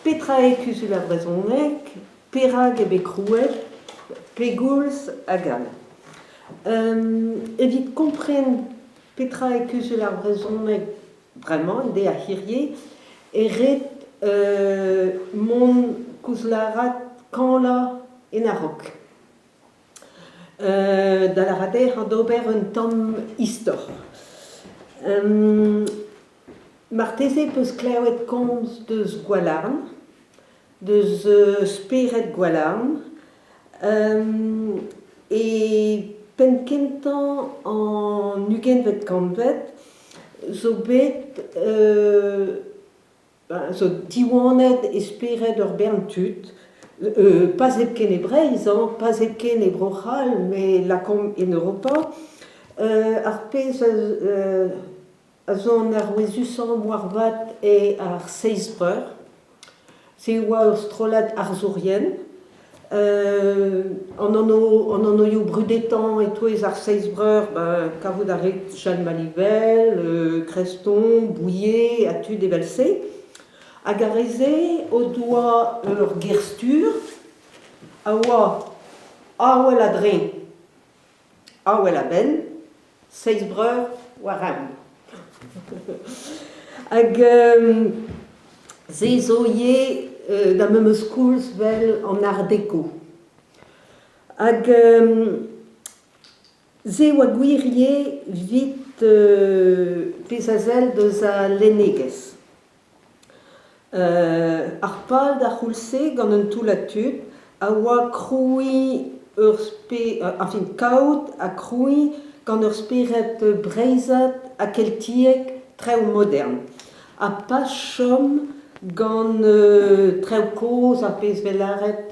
Petraecus la brezhonek, perag ebe krouet, pegoulz agal. Evit kompren petraecus la brezhonek vraiment, de a hirie, eret mon kouzlarat kanla en arok. Da la rader an d'ober un tom istor. Marteze peus klaouet komz deus gwalarn, deus speret gwalarn, et penkentan en ugenvet kanvet, zo bet zo diwanet e speret ur bern tut, pas epken e breiz, pas epken e brochal, mais la kom en Europa, ar pez a zon ar wezusan war vat e ar 6 breur, se oa ur strolat ar zourien, an anno yo brudetan et touez ar 6 breur, kavout a ret Jeanne Malivel, Creston, Bouillet, a tu develse, hag a reze o doa ur gerstur, a oa a ouel a dren, a ouel a ben, 6 breur war am. Hag ze zo ye da meus koulz vel an art déco. Hag ze oa gwirie vit pezazel deus a lenegez. Ar pal da c'houlse gant un toulatud a oa kroui ur enfin kaout a kroui gant ur speret breizat a keltiek treo modern. A pas chom gant treo koz a pez velaret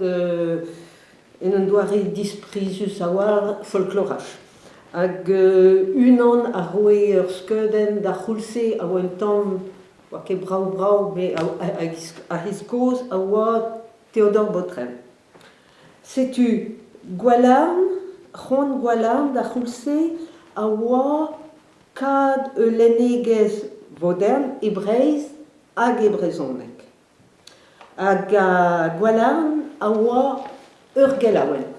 en un doare disprizus a war folkloraj. Hag unan a roe ur skeudenn da c'houlse a oa un tamm oa ket brau, mais a his koz a oa Théodore Botrem. Setu gwalarn, c'hoant gwalarn da c'houlse a oa kad lenegez modern e breiz hag e brezhonek. Hag a gwalarn a oa ur gelaouenn.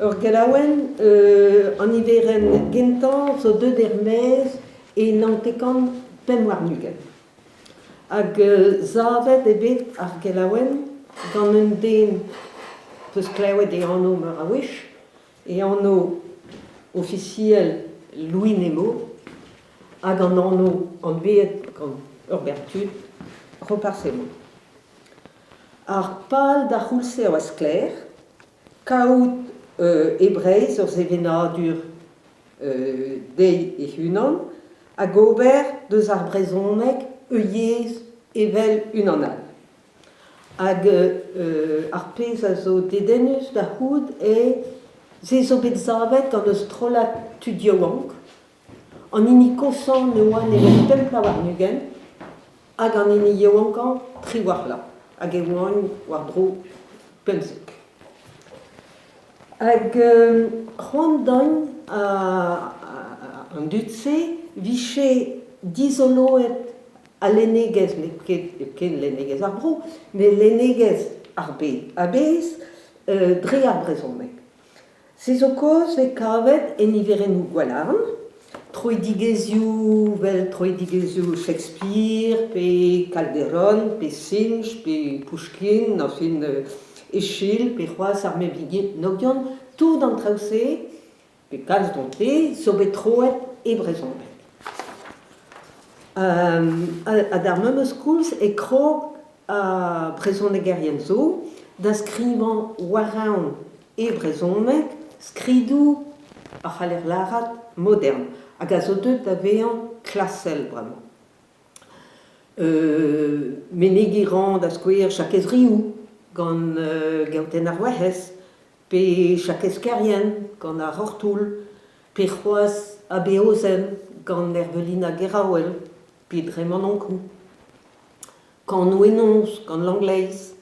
Ur gelaouenn an iveren gentan zo deud er-mez e nantekan pem war nugen. Hag zavet ebet ar gelaouenn gant un den peus klaouet e anno meur a wech, e anno officiel Louis Nemo, hag an anno an bet gant ur bertud reparsement. Ar pal da c'houlse a oas kler, kaout e breiz ur zevenadur dei e hunan, hag ober deus ar brezhonek yez evel unanal. Hag ar pez a zo dedennus da c'houd e ze zo bet zavet gant eus strolat tudioank, an ini kosan ne oan evet pemp war nugen, hag an ini yoankan tri war la, hag e oan war dro pemzek. Hag c'hoant dañ an dutse viche dizoloet a lenegez, ne ken lenegez ar bro, mais lenegez ar bet. A bez dre ar brezhonek. Se zo koz e kavet en iverennoù gwalarn, troedigezioù vel troedigezioù Shakespeare, pe Calderon, pe Sinch, pe Pushkin, enfin Eschil, pe c'hoaz ar mebligit nogion, tout d'an traouse, pe kalz donte, zo bet troet e brezhonek. A d'ar meus koulz e krog a brezhonegerien zo, da skrivan waraon e brezhonek, skridou a c'haller larat modern, hag a zo deud da vean klasel bremañ. Menegiran da skouer chakez rioù gant gaouten ar wahez, pe chakez kerien gant ar hortoul, pe c'hoaz a beozen gant Ervelina Geraouel, pe dremant an kou. Gant nouenons, gant l'angleiz,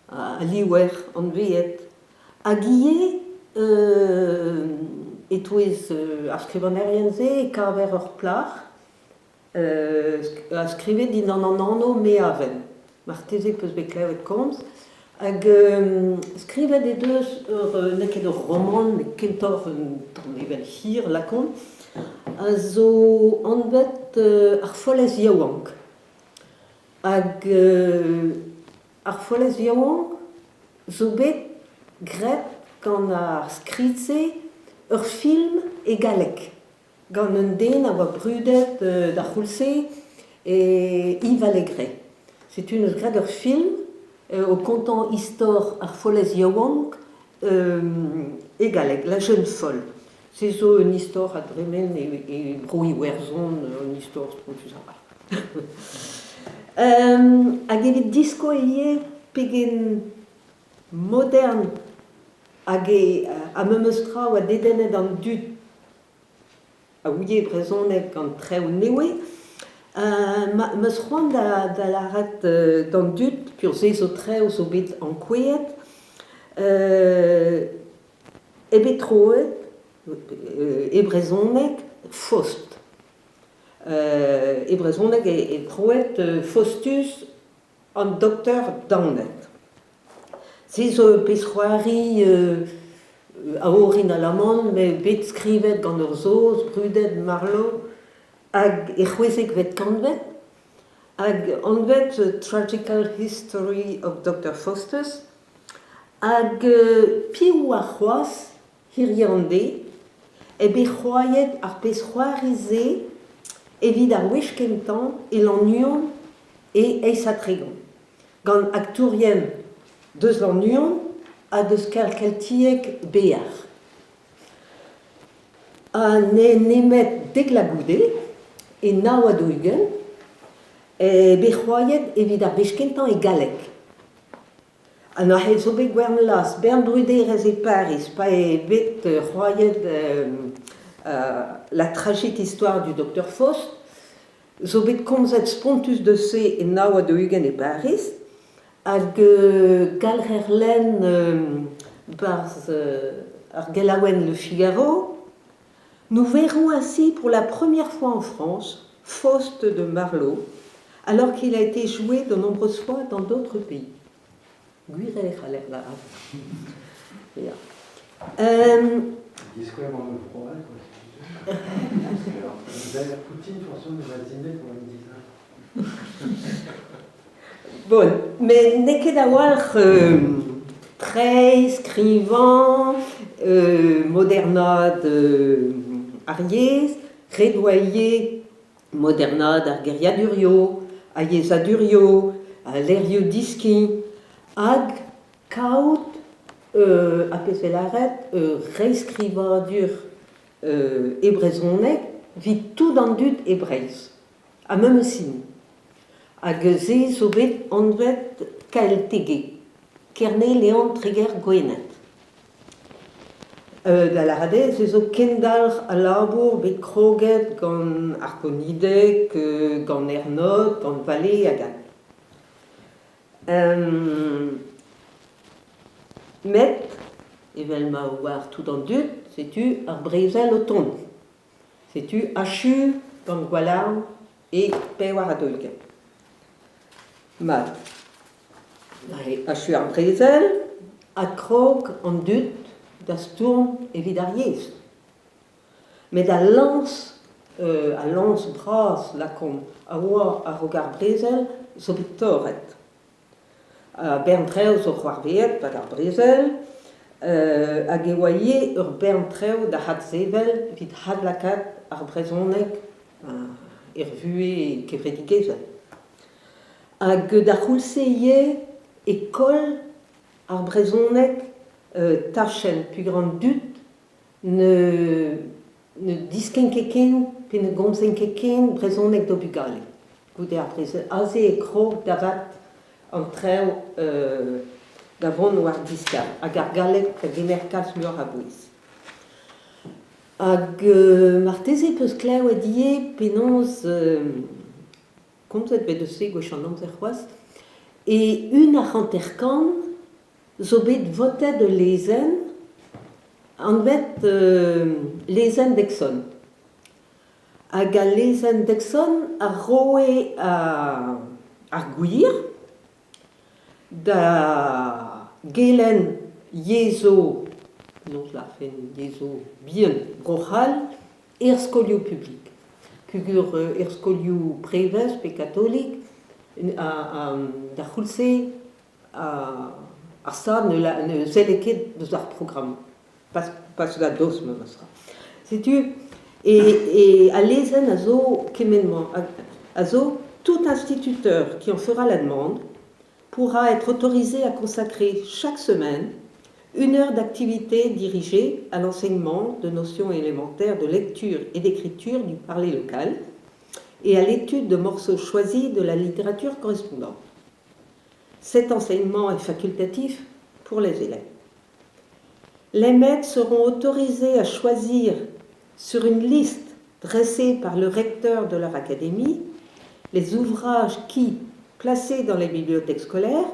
a liwer an veet. Hag ie et ouez ar skrivannerienn se e kaver ur plar, a skrivet din an anno me aven. Marteze peus bet klevet komz, hag skrivet e deus neket ur roman, ne kentor an evel hir lakon, a zo anvet ar folez yaouank. Hag ar folez yaouank zo bet gret gant ar skritse ur film e galek. Gant un den a oa brudet d'ar c'houlse e Yves Allégret. C'est une gret ur film au contant histoire ar folez yaouank e galek, la jeune folle. C'est zo une histoire a dremen e broi werzon, une histoire trop hag evit disko e pegen modern hag a memeustra oa dedennet an dud a ouie brezonek an treo newe, meus c'hoant da laret d'an dud, pur se zo treo zo bet an kouet, e bet troet, e brezonek Faust. E brezonek e troet Faustus an docteur Daunet. Se zo pez c'hoari a orin a lamant, me bet skrivet gant ur zoz, brudet Marlowe, hag e c'hwezek vet kanvet, hag anvet The Tragical History of Dr. Faustus, hag piou a c'hoaz, hiriande, e bet c'hoaet ar pez c'hoarize evit ar wech kentan e l'annuon e eis a tregon. Gant aktourien deus l'annuon a deus kaltiek bear. A ne nemet deglagoude e naou a dougen e bet c'hoaet evit ar wech kentan e galek. An a zo bet gwern las, bern bruderez e Paris, pa e bet c'hoaet la tragique histoire du docteur Faust, zo bet komzet spontus de se e naou a dougen e Paris, hag galrer len barz ar gelaouenn Le Figaro, nous verrons ainsi pour la première fois en France Faust de Marlowe, alors qu'il a été joué de nombreuses fois dans d'autres pays. Guirer a l'air là. Disko emañ eus proal, Poutine, François, ne va dîner pour une dizaine. Bon, mais neket a walc'h trei, skrivan, modernad ar yez, redouaie modernad ar geriadurio, a yezadurio, a lerio diski, hag kaout a pezelaret reiskrivadur e brezonek vit tout an dud e breiz, a memeussin. Hag ze zo bet anvet kaeltege, kerne leon treger gwenet. Da la rade, ze zo kendalc'h a labour bet kroget gant arkonidek, gant ernod, gant vale hag an. Met, evel ma war tout an dud, setu ar brezel o tont. Setu achu gant gwalaou e pewar a dolgen. Mat, achu ar brezel, a krog an dud da stourm evit ar yez. Met a lans bras lakom a oa a rogar brezel zo bet torret. Bern treo zo c'hoarveet pad ar brezel, hag e oaie ur bern treo da had zevel vit had lakat ar brezonek vue e kevredigezel. Hag da c'houlse e kol ar brezonek tachen pugran dud ne disken keken pe ne gomsen keken brezonek do bugale. Goude ar brezel aze e krog da vat an treo da vont war diskal, hag ar galek a gemerkas meur a bouez. Hag marteze peus klev a die penons komzet bet eus se gwech an amzer c'hoaz, e un ar c'hanterkan zo bet votet de lezen en fait, les indexons. Hag les indexons a roe à arguir da gelen yezo, non la fin yezo bien gohal, erskolio public. Kugur erskolio preves pe catholique da hulse a ça ne seleket de leur programme. Pas la dose me sera. C'est-tu et à l'ézen azo kemenment azo tout instituteur qui en fera la demande pourra être autorisé à consacrer chaque semaine 1 heure d'activité dirigée à l'enseignement de notions élémentaires de lecture et d'écriture du parler local et à l'étude de morceaux choisis de la littérature correspondante. Cet enseignement est facultatif pour les élèves. Les maîtres seront autorisés à choisir sur une liste dressée par le recteur de leur académie les ouvrages qui, placés dans les bibliothèques scolaires,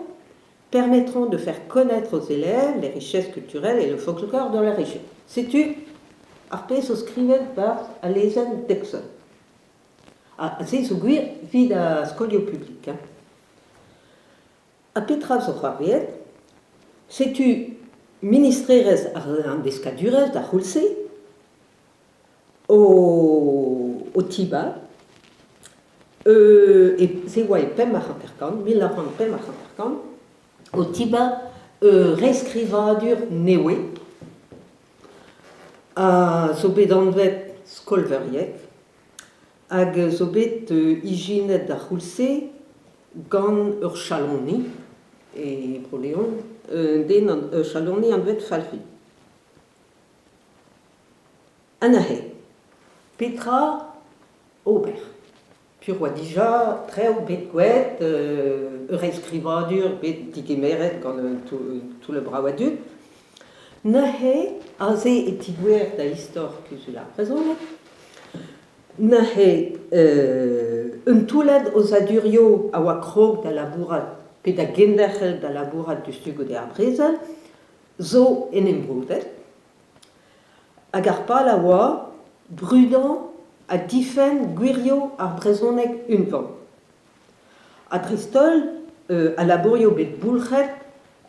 permettront de faire connaître aux élèves les richesses culturelles et le folklore de la région. Sais-tu, Arpe souscrivent par Alezen Dexon. C'est ce guir vide à scolio public. A Petra Zohariet, sais-tu, ministreres en descadures da Hulse, au Tiba, et c'est ouais, Pemachanterkan, Milaran Pemachanterkan, au Tiba, rescrivadur newe, à Zobedandvet Skolveriek, hag Zobet Iginet da Hulse, Gan Chaloni, et Proléon, den Chaloni en vet Falfi. Anahe, Petra Aubert. Puis déjà, très au betquet, rescrivadur, bet digemeret, quand tout le bras adult. Nahe, aze et tiguer da histoire que je la présente. Nahe, un touled aux adurio a wakrog da laburat, pe da gendachel da laburat du stugo de Arbrezel, zo en embrudet. Agarpa la wa, brudant, a difen guirio ar brezonek unvan. A Dristol, a laborio bet boulchet,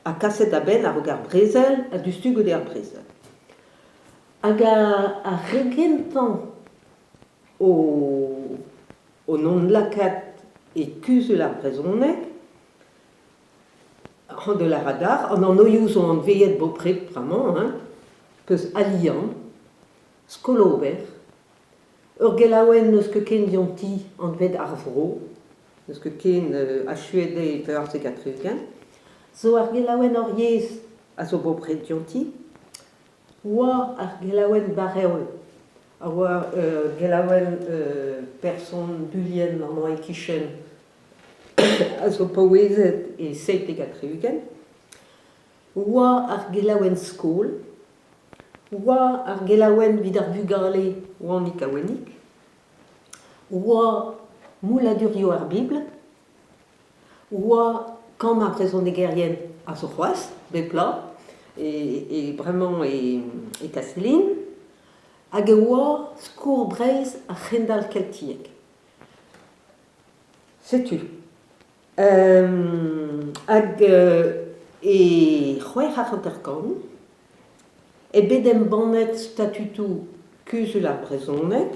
a kaset a ben a regard brezel, a du stugo de ar brezel. Hag a regentan au non lacat et kusul ar brezonek, en de la radar, en oiouzon en veillet beaupré vraiment, peus alian, skolober, ur gelaouen neus ket ken dianti an ved ar vro, neus ket ken a chuede pe ar sekatrugen, zo ar gelaouen hor yez a zo beaupré dianti, oa ar gelaouen bareol, a oa gelaouen person bulien an oa ekichen a zo paouezet e seit e gatrugen, oa ar gelaouen skol, oa ar gelaouen vid ar bugale oa nik a wenik, oa mouladurio ar Bible, oa kam ar brezon de gerien a zo c'hoaz, bepla, et vraiment et Castelline, hag oa skour breiz a c'hendal keltiek. Sais-tu hag e c'hwech ar c'hanterkan, e bedem bannet statutu kusul ar brezonek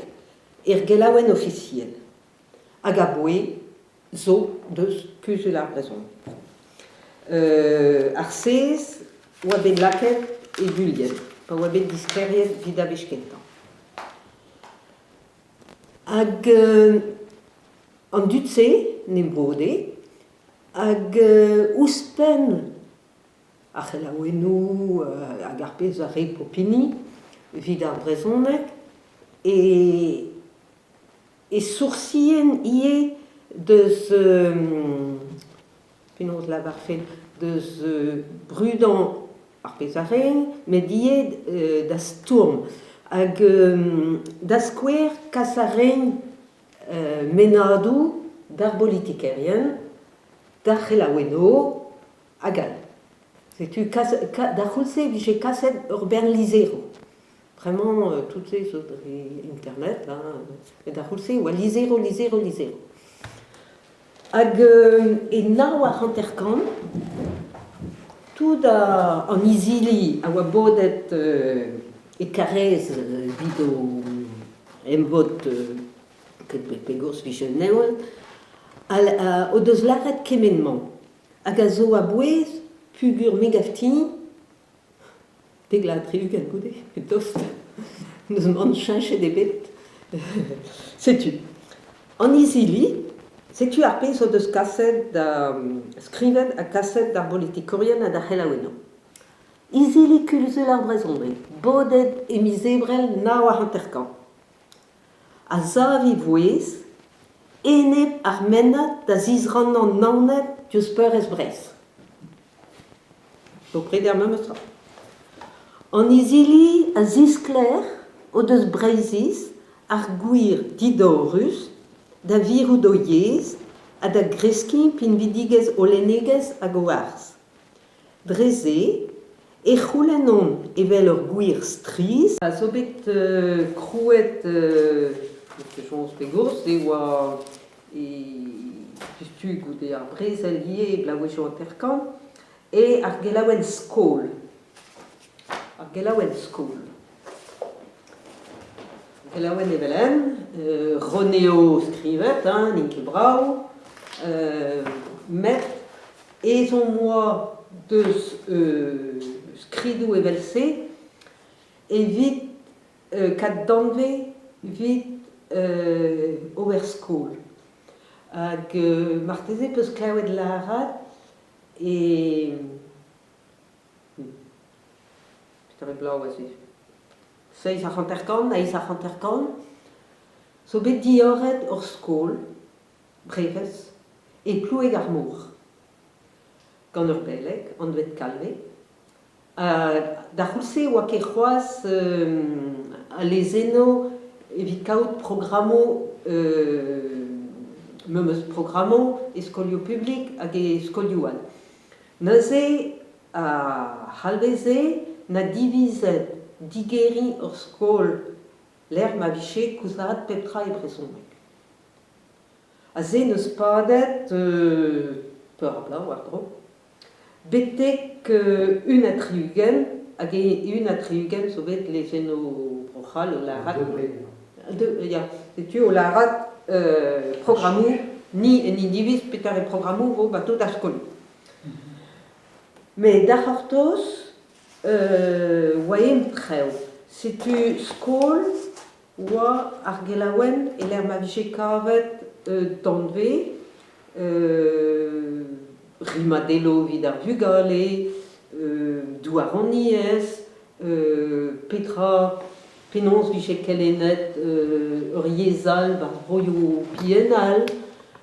gelaouen officiel. Hag a boe zo deus kusul ar brezonek. Ar sez oa bet laket e bulien, pa oa bet diskleriet vid a vechkentan. Hag an dutse, ne brode, hag ouspen a c'helaouenou, hag ar pez a re popini, vid ar brezonek, et sourcien ie deus, penaos la varfen, deus brudant ar pez a ren, met ie da stourm, hag da skouer kas a ren menadou d'ar politikerien, d'ar c'helaoueno, hag al. C'est-tu d'Achulse, j'ai cassette urbain lisero. Vraiment, toutes ces sur Internet, là, d'Achulse, ou lisero. Et now à Hanterkamp, tout en isili, à Wabodet et Carrez, Vido, Embot, que Pegos, Vichenewen, au deux laret Kemenman, à Gazo à Bouez, Pugur Megafti, Déglatri, Ugalgoudé, et Tost, nous demandons chez des bêtes. C'est-tu. En isili, c'est-tu arpé sur deux cassettes scrivet à cassette d'arbolitique coréenne à Dahelaweno. Isili culzular brezondé, bodet et misébrel nao à Hanterkamp. A zavi voez, eneb armenat da zizranan naonet jusper es brez. Donc, près même ça. En isili, à ziskler, au deux brezis, arguir didorus, da viru doyez, a da greski pin vidiges oleneges a goars. Dreze, e choulenon evel ur guir striz, a sobet crouet, chons pegos, e oa, pustu goude ar brezalier, blawechon Hanterkamp, et ar gelaouenn skol. Gelaouenn evelen, Ronéo scrivet, Ninke Brau, met, et son moi de skridou evelse, et vite, kat danve, vite, overskol. Hag marteze peus klaouet larat, et Peter Blau, aussi. Seiz a Hanterkamp, naïs a Hanterkamp, so bet dioret ur skol, breves, et ploueg ar mour. Gant ur beleg, an vet kalve. Da c'houlse oa ket c'hoaz a lezeno evit kaout programo, memeus programo, eskolio publik hag eskolioan. Neuze a halveze na divizet digeri ur skol l'er ma viché kouzaat peptra e brezhoneg. A ze neus padet peur a blau ar dro. Betek un a triugen, hag un a triugen so bet lezeno brochal o larat. Ya, setu o larat programmou, ni diviz petar e programmou vo bato da skol. Mais d'artos, oaiem treo. C'est-tu skol oa ar gelaouenn e l'er ma viché kavet danve, rimadelo vid ar vugale, douar an niez, petra penons viché kelenet ur yezal bar broio biennal,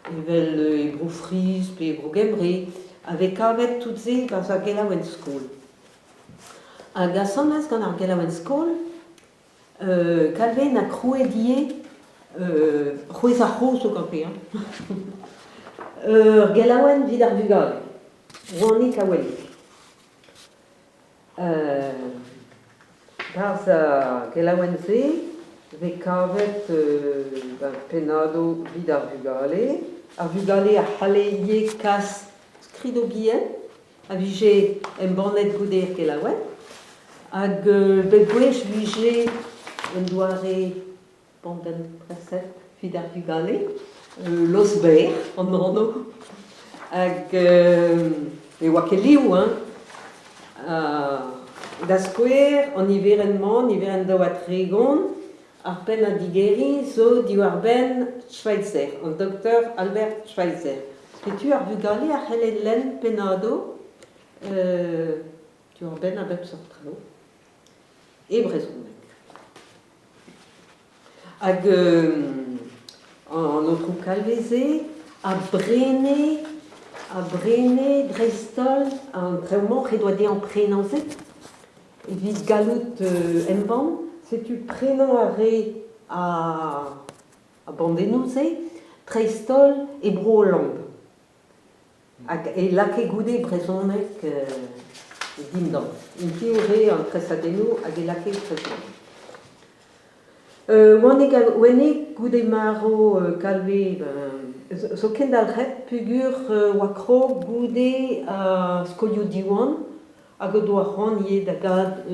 evel e bro friz pe e bro gemre, avec kavet tout ze dans ar gelaouenn skol. Hag a sanez gant ar gelaouenn skol, kalve na krouedie, c'hwez ar c'hoz o gampe, ur gelaouenn vid ar vugale, roannik a welik. Gaz a gelaouenn ze, ve kavet penado vid ar vugale a c'haleiie kas skrido bien, a vije en bornet gouder gelaouenn, hag bet gwech vije en doare banden preset vid ar vugale, l'osber an orno, hag e oa ket liou, da skouer an iverenman, iveren daou a tregon, ar pen a digeri zo diwar ben Schweitzer, an doktor Albert Schweitzer. Petu ar vugale a c'hellen len penado, diwar ben a bep sortralo, e brezhoneg. Hag an outro kalveze a brene dreistol an treumant redouade an prenanzet, evit galout emban, setu prenan a re a bandenouze, dreistol e bro lamb. E lake goude brezhoneg dindan. In tiore an kresadeno hag e lake kresadeno. Wennig goude maro kalve so kendal ret pugur wakro goude skolio diwan hag o doa c'hoant ie da gad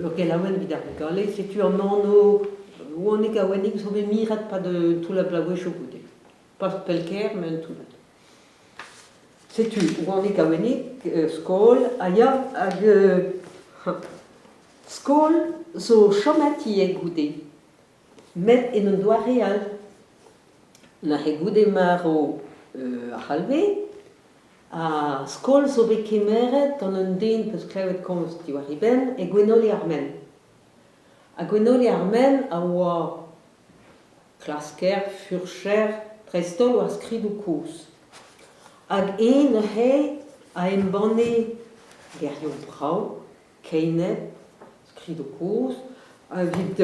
ur gelaouenn vid ar gale, setu an anno wennig a wennig so bet miret pa de tout la blaouech o goude. Pas pelker, men tout la. Setu, wennig a wennig skol, a ya hag skol zo chomati e goude, met en un doa real. Na he goude maro a c'halve, a skol zo bet kemeret an un den peus klevet komz diwar ben e gwenole armen. A gwenole armen a oa klasker, furcher, prestol war skridou kouz. Hag he a embanne geryon brau, keinet, skridou kouz, a vid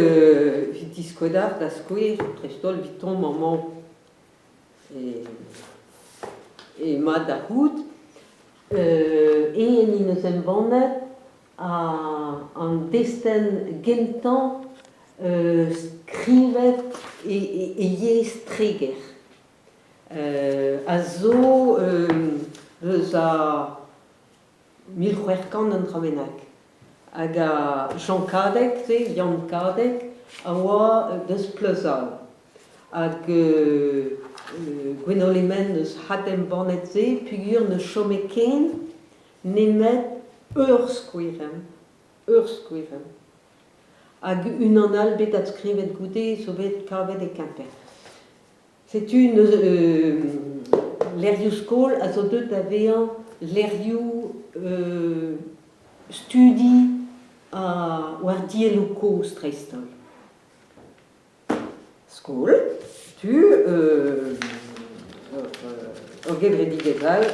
diskouedar da skouer, prestol vid tom maman e ma da hout, en eus embannet an desten gentan skrivet e yez treger. A zo eus a 1400 an travenak. Hag a Jean Kadek, Jan Kadek, a oa deus pleuzal. Hag gwenolemen eus hatem bannet ze, pugur ne chome ken, nemet ur skouerem. Hag un an all bet at skrivet goude, so bet kavet e Quimper. Setu lerioù skol a zo deut a vean lerioù studi war dielou koz treistol. Skol, tu ur gevredig eval,